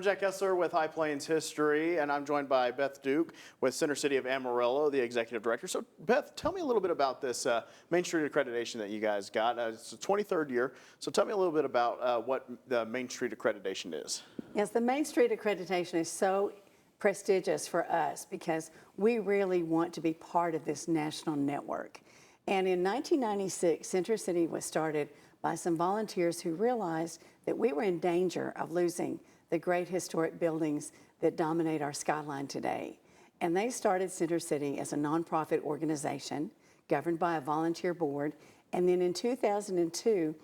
Jack Kessler with High Plains History, and I'm joined by Beth Duke with Center City of Amarillo, the executive director. So, Beth, tell me a little bit about this Main Street accreditation that you guys got. It's the 23rd year, so tell me a little bit about what the Main Street accreditation is. Yes, the Main Street accreditation is so prestigious for us because we really want to be part of this national network. And in 1996, Center City was started by some volunteers who realized that we were in danger of losing the great historic buildings that dominate our skyline today. And they started Center City as a nonprofit organization governed by a volunteer board. And then in 2002,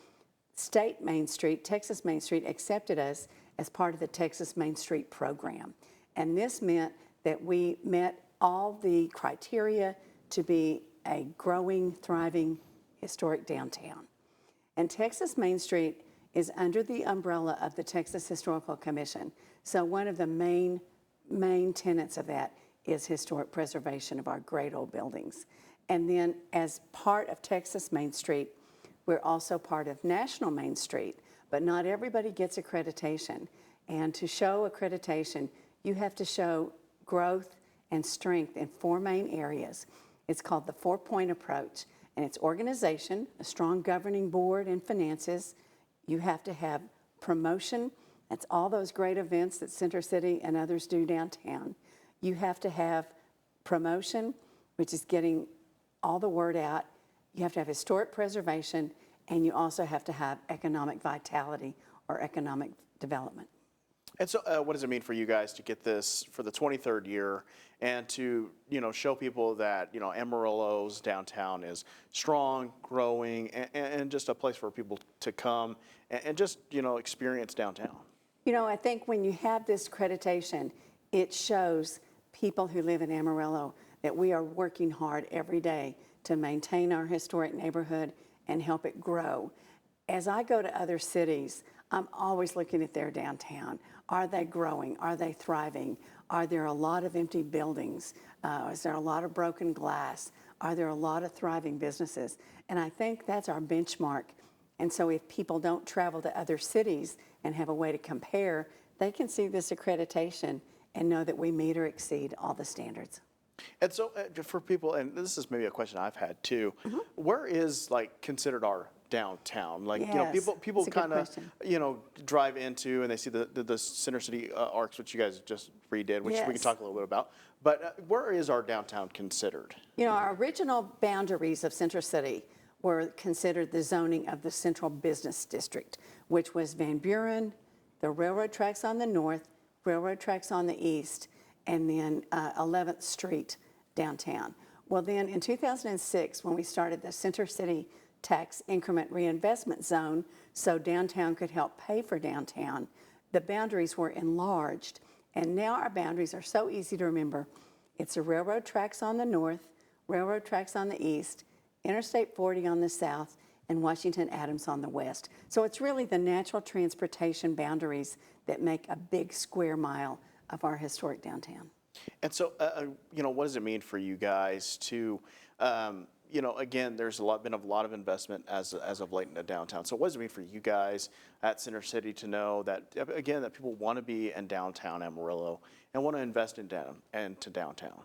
State Main Street, Texas Main Street, accepted us as part of the Texas Main Street program. And this meant that we met all the criteria to be a growing, thriving, historic downtown. And Texas Main Street is under the umbrella of the Texas Historical Commission. So one of the main tenets of that is historic preservation of our great old buildings. And then as part of Texas Main Street, we're also part of National Main Street, but not everybody gets accreditation. And to show accreditation, you have to show growth and strength in four main areas. It's called the 4-point approach, and it's organization, a strong governing board and finances. You have to have promotion. That's all those great events that Center City and others do downtown. You have to have promotion, which is getting all the word out. You have to have historic preservation, and you also have to have economic vitality or economic development. And so what does it mean for you guys to get this for the 23rd year and to, show people that, Amarillo's downtown is strong, growing, and just a place for people to come and just, experience downtown? I think when you have this accreditation, it shows people who live in Amarillo that we are working hard every day to maintain our historic neighborhood and help it grow. As I go to other cities, I'm always looking at their downtown. Are they growing? Are they thriving? Are there a lot of empty buildings? Is there a lot of broken glass? Are there a lot of thriving businesses? And I think that's our benchmark. And so if people don't travel to other cities and have a way to compare, they can see this accreditation and know that we meet or exceed all the standards. And so for people, and this is maybe a question I've had too, where is considered our downtown? Yes, people kind of, drive into and they see the Center City Arcs, which you guys just redid, which we can talk a little bit about. But where is our downtown considered? Our original boundaries of Center City were considered the zoning of the Central Business District, which was Van Buren, the railroad tracks on the north, railroad tracks on the east, and then 11th Street downtown. Well, then in 2006, when we started the Center City Tax Increment Reinvestment Zone, so downtown could help pay for downtown, the boundaries were enlarged. And now our boundaries are so easy to remember. It's the railroad tracks on the north, railroad tracks on the east, Interstate 40 on the south, and Washington Adams on the west. So it's really the natural transportation boundaries that make a big square mile of our historic downtown. And so, what does it mean for you guys to, again, there's been a lot of investment as of late in the downtown. So what does it mean for you guys at Center City to know that, again, that people want to be in downtown Amarillo and want to invest in downtown?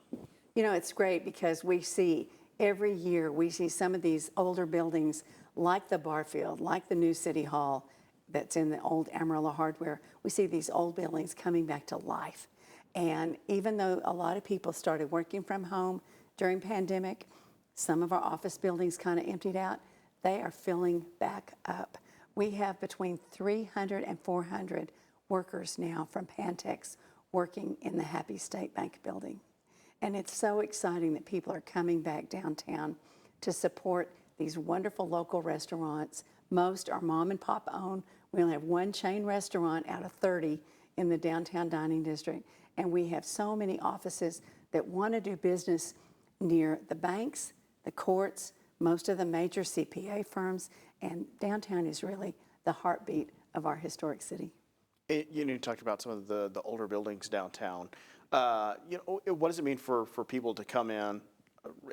It's great because we see every year, we see some of these older buildings like the Barfield, like the new City Hall that's in the old Amarillo Hardware. We see these old buildings coming back to life. And even though a lot of people started working from home during pandemic, some of our office buildings kind of emptied out, they are filling back up. We have between 300 and 400 workers now from Pantex working in the Happy State Bank building. And it's so exciting that people are coming back downtown to support these wonderful local restaurants. Most are mom and pop owned. We only have one chain restaurant out of 30 in the downtown dining district. And we have so many offices that want to do business near the banks, the courts, most of the major CPA firms, and downtown is really the heartbeat of our historic city. You talked about some of the older buildings downtown. What does it mean for people to come in,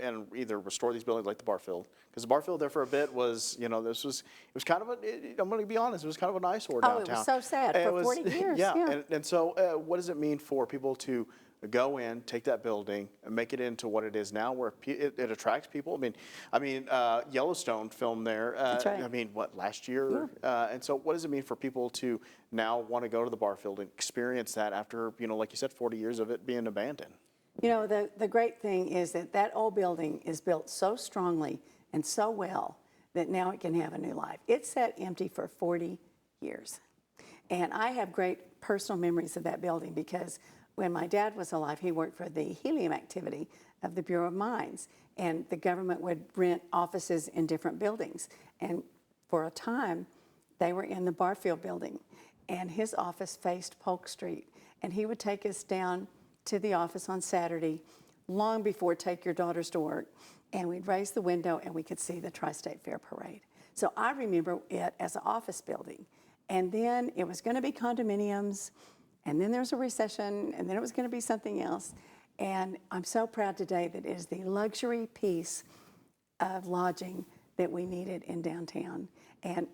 and either restore these buildings like the Barfield, because the Barfield there for a bit was, you know, it was kind of I'm going to be honest, it was kind of an eyesore Oh, downtown. it was so sad And for it was, 40 years. yeah, Yeah. and so what does it mean for people to go in, take that building, and make it into what it is now, where it attracts people? Yellowstone filmed there. That's right. I mean, what, last year? And so, what does it mean for people to now want to go to the Barfield and experience that after, you know, like you said, 40 years of it being abandoned? You know, the great thing is that that old building is built so strongly and so well that now it can have a new life. It sat empty for 40 years. And I have great personal memories of that building because when my dad was alive, he worked for the helium activity of the Bureau of Mines. And the government would rent offices in different buildings. And for a time, they were in the Barfield building. And his office faced Polk Street. And he would take us down to the office on Saturday, long before take your daughters to work, and we'd raise the window and we could see the Tri-State Fair Parade. So I remember it as an office building. And then it was going to be condominiums, and then there was a recession, and then it was going to be something else. And I'm so proud today that it is the luxury piece of lodging that we needed in downtown. And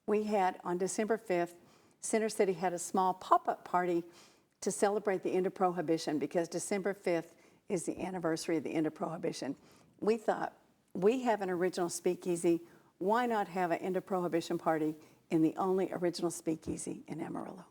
we had, on December 5th, Center City had a small pop-up party to celebrate the end of Prohibition, because December 5th is the anniversary of the end of Prohibition. We thought, we have an original speakeasy, why not have an end of Prohibition party in the only original speakeasy in Amarillo?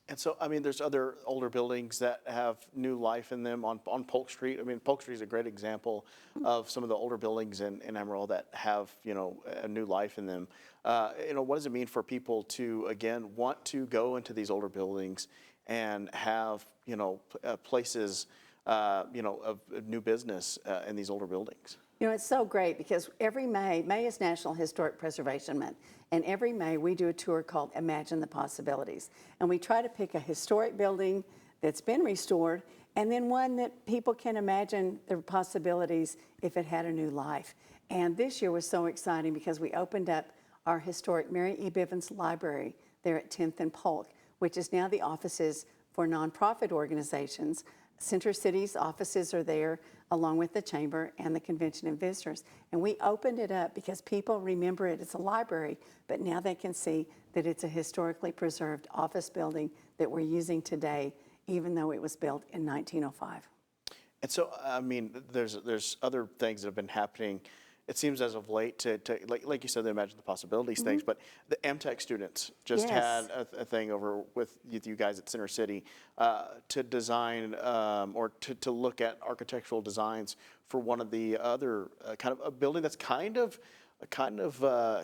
And so, I mean, there's other older buildings that have new life in them on Polk Street. I mean, Polk Street is a great example of some of the older buildings in Amarillo that have, you know, a new life in them. You know, what does it mean for people to, again, want to go into these older buildings and have, you know, places, you know, of new business in these older buildings? You know, it's so great because every May is National Historic Preservation Month, and every May we do a tour called Imagine the Possibilities. And we try to pick a historic building that's been restored, and then one that people can imagine the possibilities if it had a new life. And this year was so exciting because we opened up our historic Mary E. Bivens Library there at 10th and Polk, which is now the offices for nonprofit organizations. Center City's offices are there, along with the Chamber and the Convention and Visitors. And we opened it up because people remember it as a library, but now they can see that it's a historically preserved office building that we're using today, even though it was built in 1905. And so, I mean, there's other things that have been happening. It seems as of late to like you said, they Imagine the Possibilities things, but the MTech students just Yes. had a thing over with you guys at Center City to design or to look at architectural designs for one of the other kind of a building that's kind of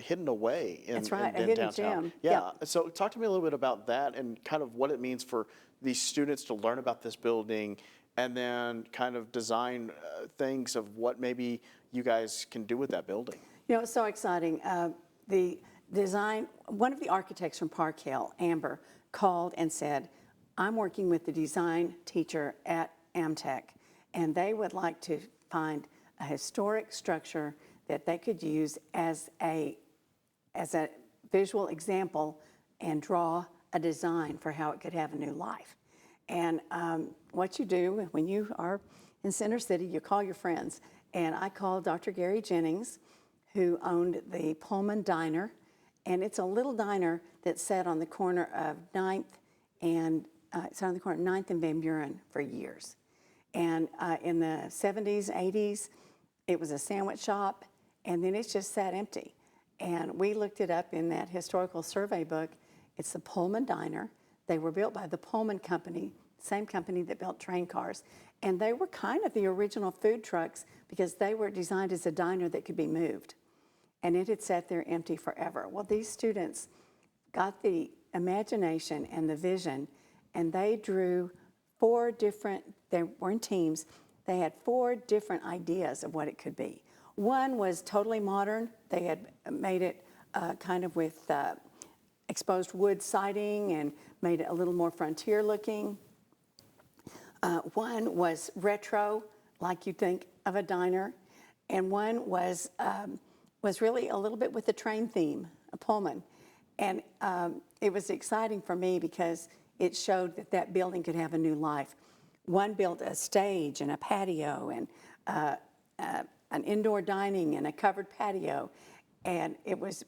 hidden away in, That's right, a in hidden downtown. gem. Yeah. Yeah. So talk to me a little bit about that and kind of what it means for these students to learn about this building and then kind of design things of what maybe you guys can do with that building. You know, it's so exciting. The design, one of the architects from Park Hill, Amber, called and said, I'm working with the design teacher at Amtech, and they would like to find a historic structure that they could use as a visual example and draw a design for how it could have a new life. And what you do when you are in Center City, you call your friends. And I called Dr. Gary Jennings, who owned the Pullman Diner. And it's a little diner that sat on the corner of 9th and Van Buren for years. And in the 70s, 80s, it was a sandwich shop, and then it's just sat empty. And we looked it up in that historical survey book. It's the Pullman Diner. They were built by the Pullman Company, same company that built train cars. And they were kind of the original food trucks because they were designed as a diner that could be moved. And it had sat there empty forever. Well, these students got the imagination and the vision, and they drew they were in teams, they had 4 different ideas of what it could be. One was totally modern. They had made it kind of with exposed wood siding and made it a little more frontier looking. One was retro, like you'd think of a diner, and one was really a little bit with the train theme, a Pullman. And it was exciting for me because it showed that that building could have a new life. One built a stage and a patio and an indoor dining and a covered patio. And it was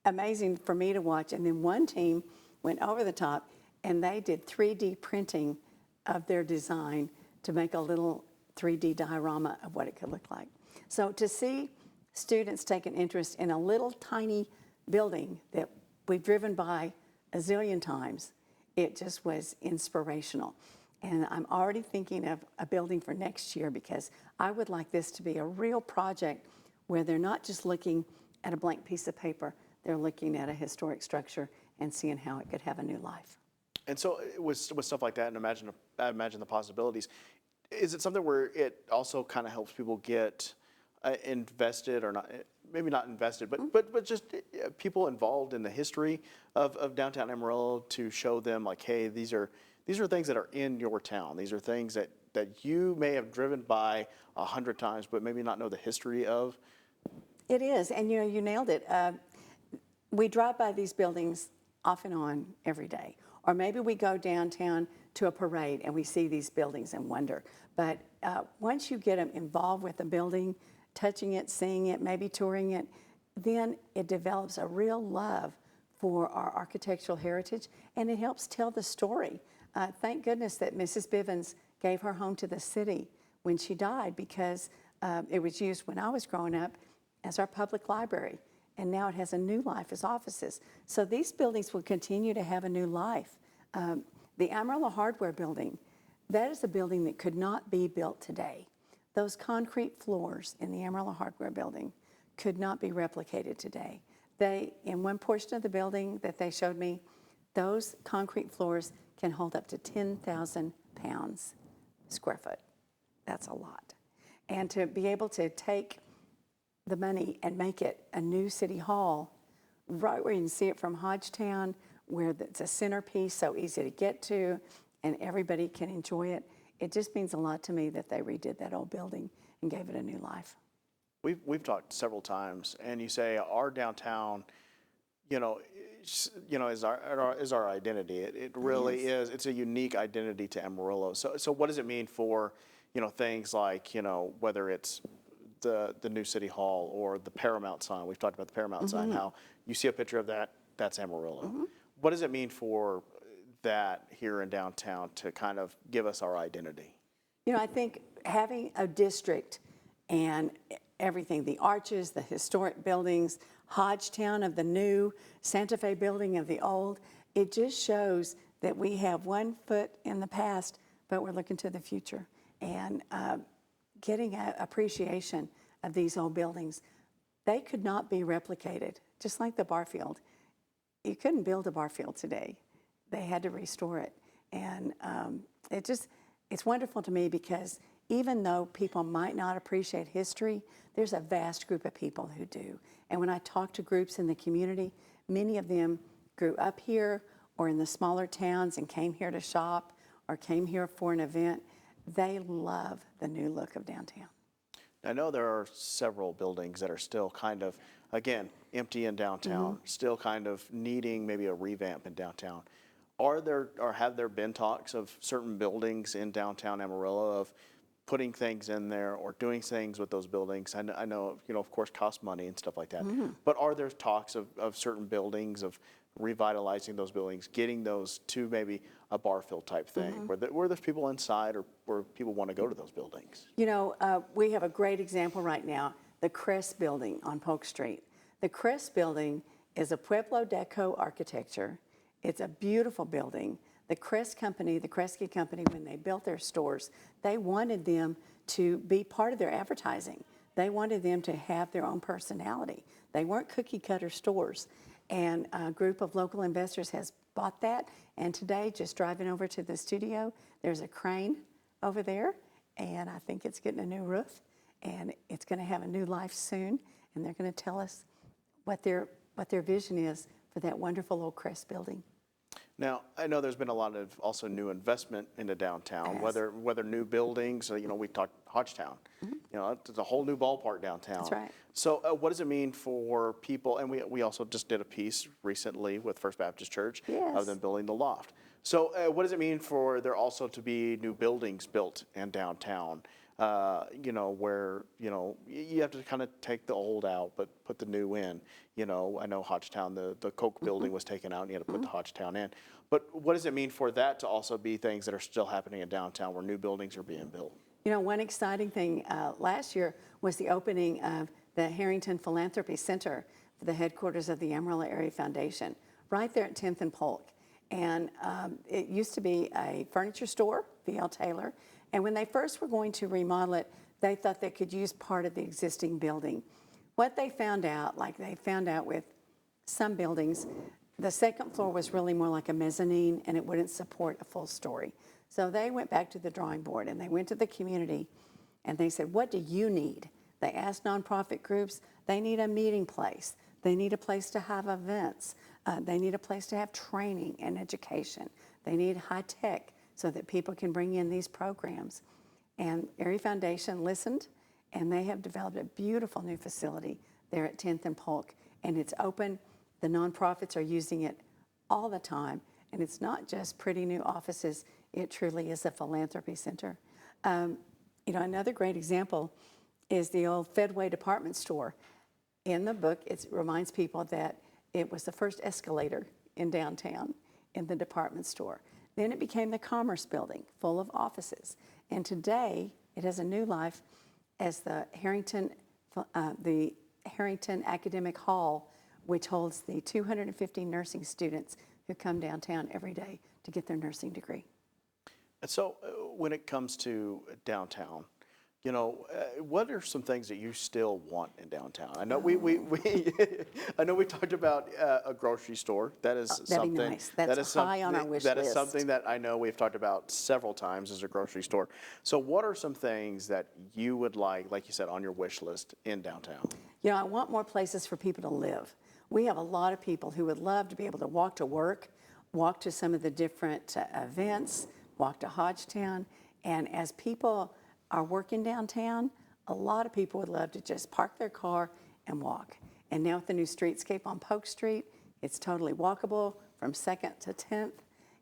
amazing for me to watch. And then one team went over the top and they did 3D printing of their design to make a little 3D diorama of what it could look like. So to see students take an interest in a little tiny building that we've driven by a zillion times, it just was inspirational. And I'm already thinking of a building for next year because I would like this to be a real project where they're not just looking at a blank piece of paper, they're looking at a historic structure and seeing how it could have a new life. And so with stuff like that, and imagine the possibilities, is it something where it also kind of helps people get invested, or not, maybe not invested, but just people involved in the history of downtown Amarillo, to show them like, hey, these are things that are in your town. These are things that you may have driven by 100 times, but maybe not know the history of. It is, and you nailed it. We drive by these buildings off and on every day. Or maybe we go downtown to a parade and we see these buildings and wonder. But once you get them involved with the building, touching it, seeing it, maybe touring it, then it develops a real love for our architectural heritage, and it helps tell the story. Thank goodness that Mrs. Bivens gave her home to the city when she died, because it was used when I was growing up as our public library, and now it has a new life as offices. So these buildings will continue to have a new life. The Amarillo Hardware Building, that is a building that could not be built today. Those concrete floors in the Amarillo Hardware Building could not be replicated today. In one portion of the building that they showed me, those concrete floors can hold up to 10,000 pounds square foot. That's a lot. And to be able to take the money and make it a new city hall, right where you can see it from Hodgetown, where it's a centerpiece, so easy to get to, and everybody can enjoy it. It just means a lot to me that they redid that old building and gave it a new life. We've talked several times, and you say our downtown, is our identity. It really is. It's a unique identity to Amarillo. So what does it mean for things like whether it's the new city hall or the Paramount sign? We've talked about the Paramount sign. How you see a picture of that, that's Amarillo. What does it mean for that here in downtown to kind of give us our identity? I think having a district and everything, the arches, the historic buildings, Hodgetown of the new, Santa Fe building of the old, it just shows that we have one foot in the past, but we're looking to the future. And getting an appreciation of these old buildings, they could not be replicated, just like the Barfield. You couldn't build a Barfield today. They had to restore it. And it's wonderful to me, because even though people might not appreciate history, there's a vast group of people who do. And when I talk to groups in the community, many of them grew up here or in the smaller towns and came here to shop or came here for an event. They love the new look of downtown. I know there are several buildings that are still kind of, again, empty in downtown, still kind of needing maybe a revamp in downtown. Have there been talks of certain buildings in downtown Amarillo of putting things in there or doing things with those buildings? I know, of course, cost money and stuff like that. But are there talks of certain buildings, of revitalizing those buildings, getting those to maybe a Barfield type thing, where there's people inside or where people want to go to those buildings? We have a great example right now, the Crest Building on Polk Street. The Crest Building is a Pueblo Deco architecture. It's a beautiful building. The Crest Company, the Kresge Company, when they built their stores, they wanted them to be part of their advertising. They wanted them to have their own personality. They weren't cookie cutter stores. And a group of local investors has bought that. And today, just driving over to the studio, there's a crane over there, and I think it's getting a new roof, and it's going to have a new life soon. And they're going to tell us what their vision is for that wonderful old Crest building. Now, I know there's been a lot of also new investment into downtown, whether new buildings, we talked Hodgetown, it's a whole new ballpark downtown. That's right. So what does it mean for people, and we also just did a piece recently with First Baptist Church of them building the loft. So what does it mean for there also to be new buildings built in downtown? you know, where, you know, you have to kind of take the old out, but put the new in. You know, I know Hodgetown, the Coke building was taken out and you had to put the Hodgetown in. But what does it mean for that to also be things that are still happening in downtown where new buildings are being built? You know, one exciting thing last year was the opening of the Harrington Philanthropy Center for the headquarters of the Amarillo Area Foundation, right there at 10th and Polk. And it used to be a furniture store, V.L. Taylor. And when they first were going to remodel it, they thought they could use part of the existing building. What they found out, like they found out with some buildings, the second floor was really more like a mezzanine and it wouldn't support a full story. So they went back to the drawing board and they went to the community and they said, what do you need? They asked nonprofit groups, they need a meeting place. They need a place to have events. They need a place to have training and education. They need high tech so that people can bring in these programs. And Area Foundation listened and they have developed a beautiful new facility there at 10th and Polk. And it's open. The nonprofits are using it all the time. And it's not just pretty new offices. It truly is a philanthropy center. You know, another great example is the old Fedway department store. In the book, it reminds people that it was the first escalator in downtown in the department store. Then it became the Commerce Building, full of offices. And today, it has a new life as the Harrington Academic Hall, which holds the 250 nursing students who come downtown every day to get their nursing degree. And so when it comes to downtown, you know, what are some things that you still want in downtown? I know I know we talked about a grocery store. That is something. That'd be nice. That's high on our wish list. That is something that I know we've talked about several times as a grocery store. So what are some things that you would like you said, on your wish list in downtown? You know, I want more places for people to live. We have a lot of people who would love to be able to walk to work, walk to some of the different events, walk to Hodgetown, and as people are working downtown, a lot of people would love to just park their car and walk. And now with the new streetscape on Polk Street, it's totally walkable from 2nd to 10th,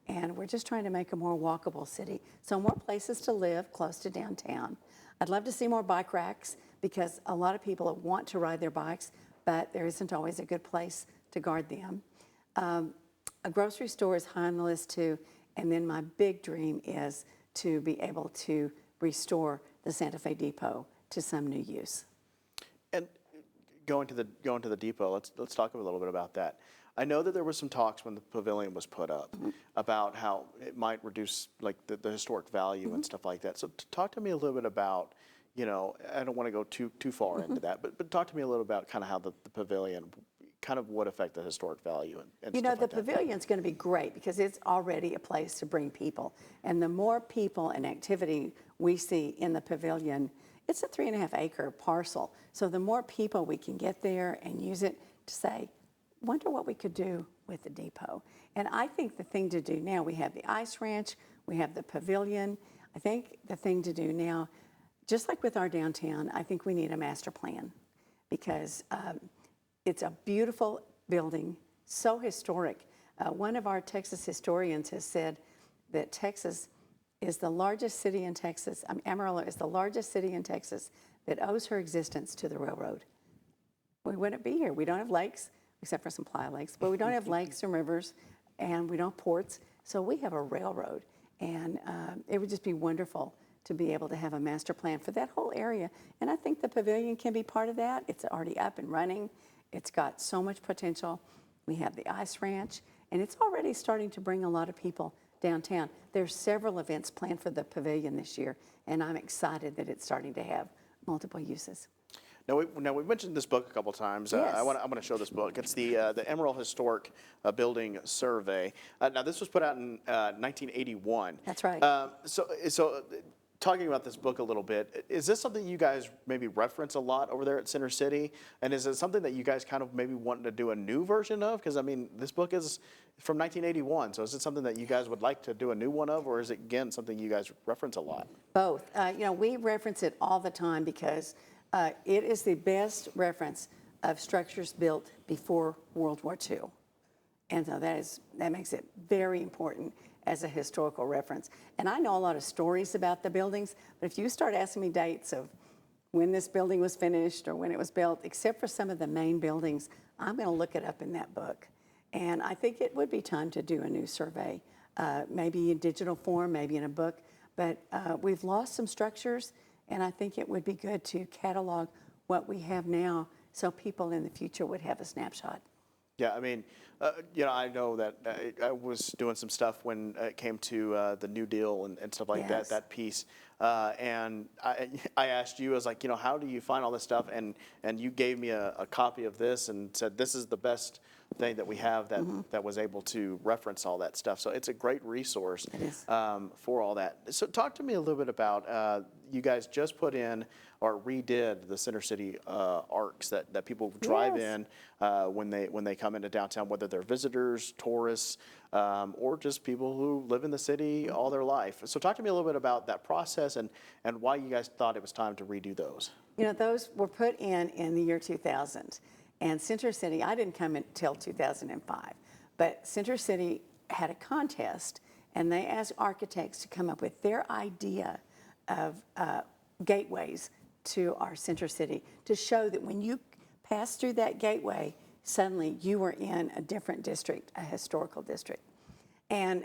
and we're just trying to make a more walkable city. So more places to live close to downtown. I'd love to see more bike racks because a lot of people want to ride their bikes, but there isn't always a good place to guard them. A grocery store is high on the list too, and then my big dream is to be able to restore the Santa Fe Depot to some new use. And going to the depot, let's talk a little bit about that. I know that there was some talks when the pavilion was put up about how it might reduce like the historic value and stuff like that. So talk to me a little bit about, you know, I don't want to go too far into that, but talk to me a little about kind of how the pavilion kind of would affect the historic value and you know, stuff like the that. pavilion's going to be great because it's already a place to bring people. And the more people and activity we see in the pavilion, it's a 3.5-acre parcel. So the more people we can get there and use it to say, wonder what we could do with the depot. And I think the thing to do now, we have the ice ranch, we have the pavilion. I think the thing to do now, just like with our downtown, I think we need a master plan because it's a beautiful building, so historic. One of our Texas historians has said that Texas is the largest city in Texas, Amarillo is the largest city in Texas that owes her existence to the railroad. We wouldn't be here. We don't have lakes, except for some playa lakes, but we don't have lakes or rivers, and we don't have ports, so we have a railroad. And it would just be wonderful to be able to have a master plan for that whole area. And I think the pavilion can be part of that. It's already up and running. It's got so much potential. We have the ice ranch, and it's already starting to bring a lot of people downtown. There's several events planned for the pavilion this year, and I'm excited that it's starting to have multiple uses. Now we mentioned this book a couple times. Yes. I want to show this book. It's the Amarillo Historic Building Survey. Now this was put out in 1981. That's right. So talking about this book a little bit, is this something you guys maybe reference a lot over there at Center City? And is it something that you guys kind of maybe want to do a new version of? Because I mean, this book is from 1981. So is it something that you guys would like to do a new one of, or is it again something you guys reference a lot? Both. You know, we reference it all the time because it is the best reference of structures built before World War II. And so that makes it very important. as a historical reference. And I know a lot of stories about the buildings, but if you start asking me dates of when this building was finished or when it was built, except for some of the main buildings, I'm going to look it up in that book. And I think it would be time to do a new survey, maybe in digital form, maybe in a book. But we've lost some structures, and I think it would be good to catalog what we have now so people in the future would have a snapshot. Yeah, I mean, I know that I was doing some stuff when it came to the New Deal and stuff like Yes. that piece. And I asked you, I was like, how do you find all this stuff? And you gave me a copy of this and said, this is the best thing that we have that was able to reference all that stuff. So it's a great resource It is. for all that. So talk to me a little bit about, you guys just put in or redid the Center City arcs that people drive Yes. in when they come into downtown, whether they're visitors, tourists, or just people who live in the city all their life. So talk to me a little bit about that process and why you guys thought it was time to redo those. Those were put in the year 2000. And Center City, I didn't come until 2005, but Center City had a contest, and they asked architects to come up with their idea of gateways to our Center City to show that when you pass through that gateway, suddenly you were in a different district, a historical district. And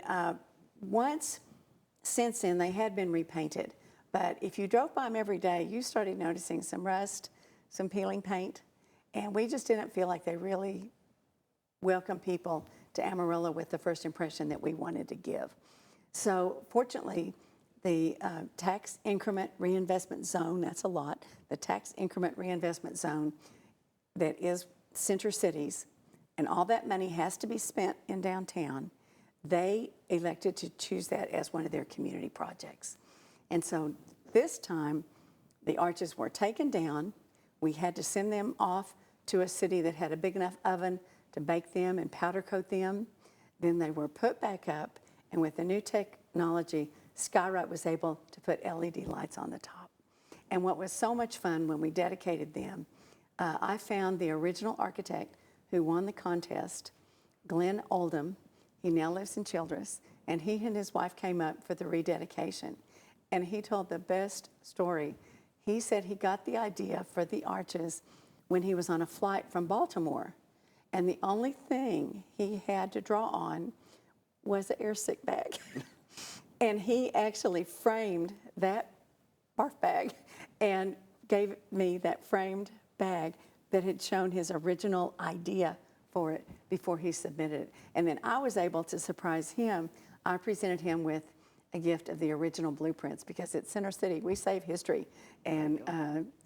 since then, they had been repainted. But if you drove by them every day, you started noticing some rust, some peeling paint, and we just didn't feel like they really welcomed people to Amarillo with the first impression that we wanted to give. So fortunately, the tax increment reinvestment zone, that's a lot, the tax increment reinvestment zone that is Center City's, and all that money has to be spent in downtown, they elected to choose that as one of their community projects. And so this time, the arches were taken down. We had to send them off to a city that had a big enough oven to bake them and powder coat them. Then they were put back up, and with the new technology, Skyrite was able to put LED lights on the top. And what was so much fun when we dedicated them, I found the original architect who won the contest, Glenn Oldham. He now lives in Childress, and he and his wife came up for the rededication. And he told the best story. He said he got the idea for the arches when he was on a flight from Baltimore. And the only thing he had to draw on was an airsick bag. And he actually framed that barf bag and gave me that framed bag that had shown his original idea for it before he submitted it. And then I was able to surprise him. I presented him with a gift of the original blueprints because at Center City, we save history. And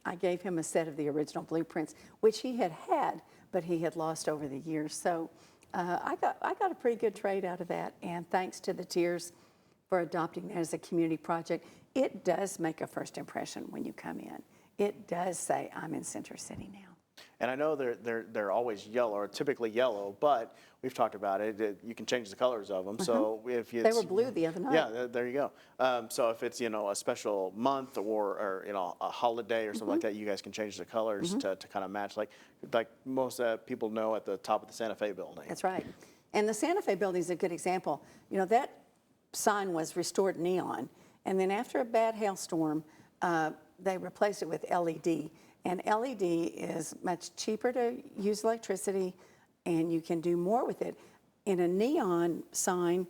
I gave him a set of the original blueprints, which he had, but he had lost over the years. So I got a pretty good trade out of that. And thanks to the Tiers for adopting that as a community project. It does make a first impression when you come in. It does say, I'm in Center City now. And I know they're always yellow, or typically yellow, but we've talked about it. You can change the colors of them. So if it's, They were blue the other night. Yeah, there you go. So if it's a special month or a holiday or something like that, you guys can change the colors to kind of match, like most people know at the top of the Santa Fe building. That's right. And the Santa Fe building is a good example. That sign was restored neon, and then after a bad hailstorm, they replaced it with LED. And LED is much cheaper to use electricity, and you can do more with it. In a neon sign,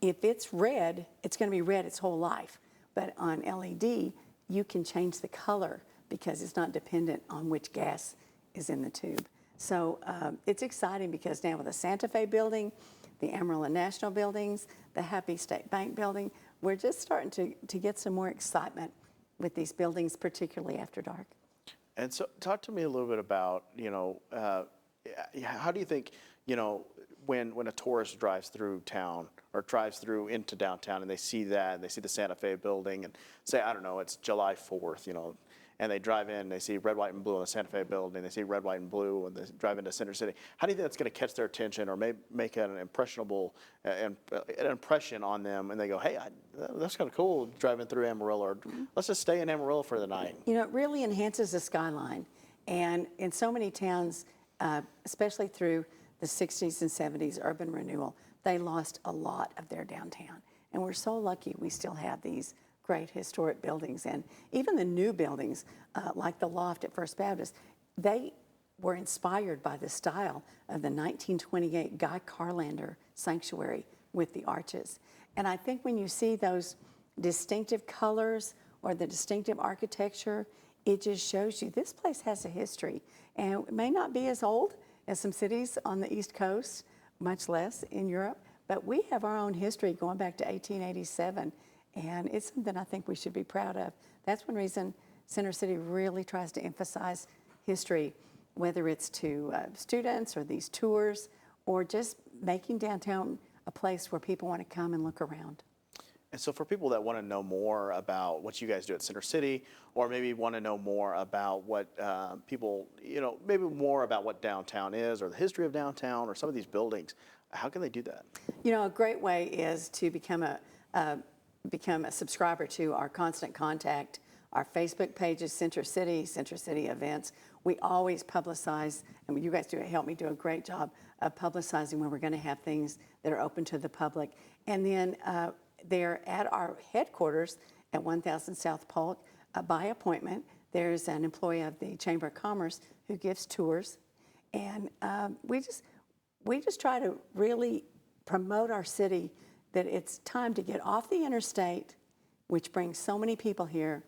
if it's red, it's going to be red its whole life. But on LED, you can change the color because it's not dependent on which gas is in the tube. So it's exciting because now with the Santa Fe building, the Amarillo National buildings, the Happy State Bank building, we're just starting to get some more excitement with these buildings, particularly after dark. And so talk to me a little bit about, how do you think, when a tourist drives through town or drives through into downtown and they see that, and they see the Santa Fe building and say, I don't know, it's July 4th, and they drive in, they see red, white, and blue on the Santa Fe building, they see red, white, and blue when they drive into Center City. How do you think that's going to catch their attention or make an impression on them, and they go, hey, that's kind of cool driving through Amarillo, or let's just stay in Amarillo for the night? It really enhances the skyline. And in so many towns, especially through the 60s and 70s urban renewal, they lost a lot of their downtown. And we're so lucky we still have these great historic buildings. And even the new buildings, like the Loft at First Baptist, they were inspired by the style of the 1928 Guy Carlander Sanctuary with the arches. And I think when you see those distinctive colors or the distinctive architecture, it just shows you this place has a history. And it may not be as old as some cities on the East Coast, much less in Europe, but we have our own history going back to 1887, and it's something I think we should be proud of. That's one reason Center City really tries to emphasize history, whether it's to students or these tours, or just making downtown a place where people want to come and look around. And so for people that want to know more about what you guys do at Center City, or maybe want to know more about what people, maybe more about what downtown is, or the history of downtown, or some of these buildings, how can they do that? A great way is to become a subscriber to our Constant Contact, our Facebook pages, Center City Events. We always publicize, and you guys help me do a great job of publicizing when we're going to have things that are open to the public. And then they're at our headquarters at 1000 South Polk by appointment. There's an employee of the Chamber of Commerce who gives tours, and we just try to really promote our city, that it's time to get off the interstate, which brings so many people here,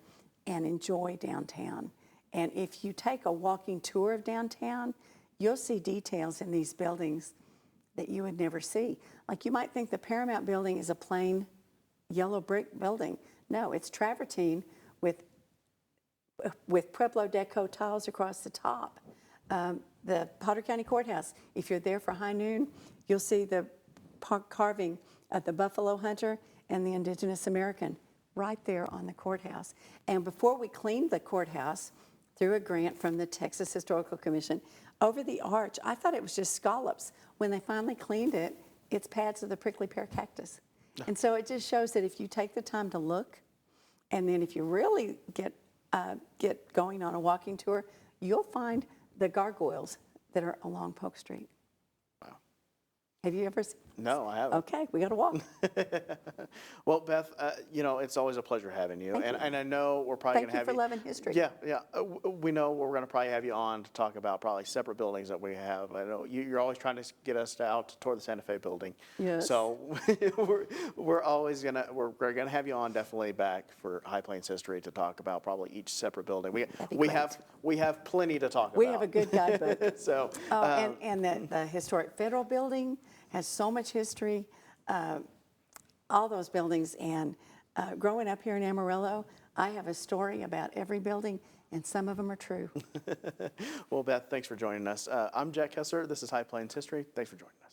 and enjoy downtown. And if you take a walking tour of downtown, you'll see details in these buildings that you would never see. Like, you might think the Paramount building is a plain yellow brick building. No, it's travertine with Pueblo Deco tiles across the top. The Potter County Courthouse, if you're there for high noon, you'll see the carving of the Buffalo Hunter and the Indigenous American right there on the courthouse. And before we cleaned the courthouse, through a grant from the Texas Historical Commission, over the arch, I thought it was just scallops. When they finally cleaned it, it's pads of the prickly pear cactus. And so it just shows that if you take the time to look, and then if you really get going on a walking tour, you'll find the gargoyles that are along Polk Street. Wow. Have you ever seen? No, I haven't. Okay, we got to walk. Well, Beth, it's always a pleasure having you. Thank you. And I know we're probably going to have you. Thank you for loving history. Yeah. We know we're going to probably have you on to talk about probably separate buildings that we have. I know you're always trying to get us out to tour the Santa Fe building. Yes. So we're going to have you on definitely back for High Plains history to talk about probably each separate building. We have plenty to talk about. We have a good guidebook. So. And the historic Federal Building has so much history, all those buildings. And growing up here in Amarillo, I have a story about every building, and some of them are true. Well, Beth, thanks for joining us. I'm Jack Kessler. This is High Plains History. Thanks for joining us.